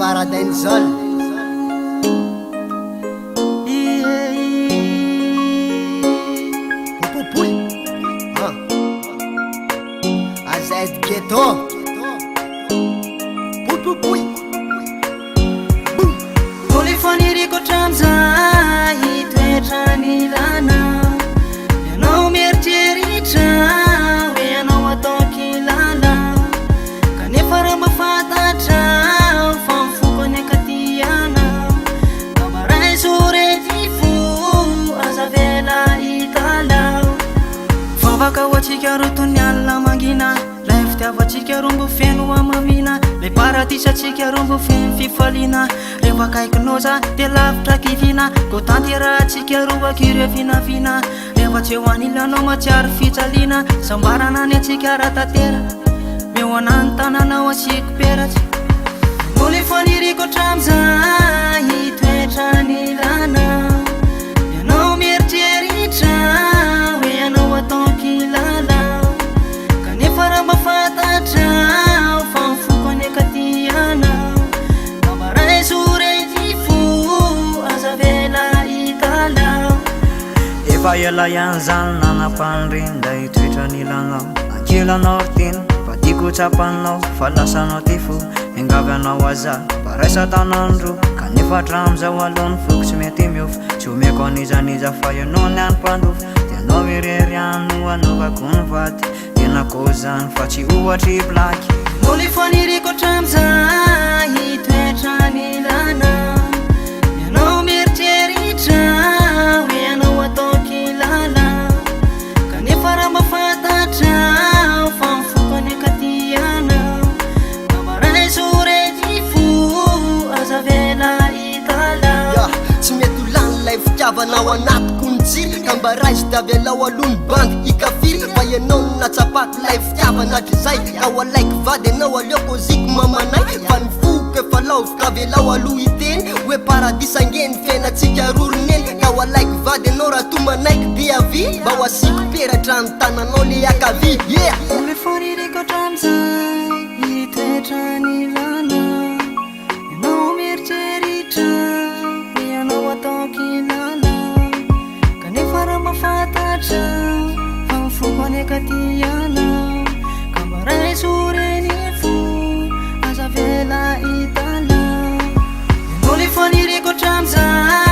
Paradenzol Pupupuy AZ Ghetto Pupupuy Polifoniriko tramzay toetrany lana Ianao mieritreritra hoe ianao atao kilala Kanefa raha mahafantatra fa mifoko ny akatiana Ka maray sorety fo aza vela itala Vavaka ho atsika rotony alina mangina Lay fitiavatsika rombo feno amamina Lay paradisatsika rombo feno fifaliana Rehefa akaikinao za dia lavitra kivina Ko tanterahantsika roaka ireo vinavina Rehefa tsy eo anilanao matsiary fijaliana Sambarana ny atsika ratatera Meo anany tananao asiko peratsy Mole faniriko tramzay toetrany lana Ianao mieritreritra hoe ianao atao kilala Kanefa raha mahafantatra fa mifoko ny akatiana Ka maray sorety fo aza vela itala Efa ela ihany zany nanapandrinday toetrany lanao Ankilanao teny badiko tsapanao fa lasanao ty fo Mingavy anao aza paraisa tanandro Kanefa hatramizao alohany foko tsy mety miofo Tsy omeko anizaniza fa ianao ny any mpandofo Dia anao irery ano anovako ny vaty Tena ko zany fa tsy ohatry blaky Mole faniriko tramzay toetrany lana Ianao mieritreritra hoe ianao atao kilala Kanefa raha mahafantatra fa mifoko ny akatiana Ka maray sorety fo aza vela itala Tsy mety ho lany lay fitiavanao anatiko ny tsiry Ka mba raisy davelao alohany bandy ikafiry Fa ianao natsapako lay fitiavana hatrizay Ka ho alaiky vady ianao aleoko ziko mamanay Fa ny foko efa laovika avelao aloha iteny Hoe paradis angeny fiainatsika roroneny Ka ho alaiky vady ianao raha tomanaiky dia avy Mba ho asiko peratra ny tananao le akavy Yeah! Mole faniriko tramzay toetrany lana Ianao mieritreritra hoe ianao atao kilala Kanefa raha mahafantatra fa mifoko ny akatiana Ka maray soreny fo aza vela itala Mole faniriko tramzay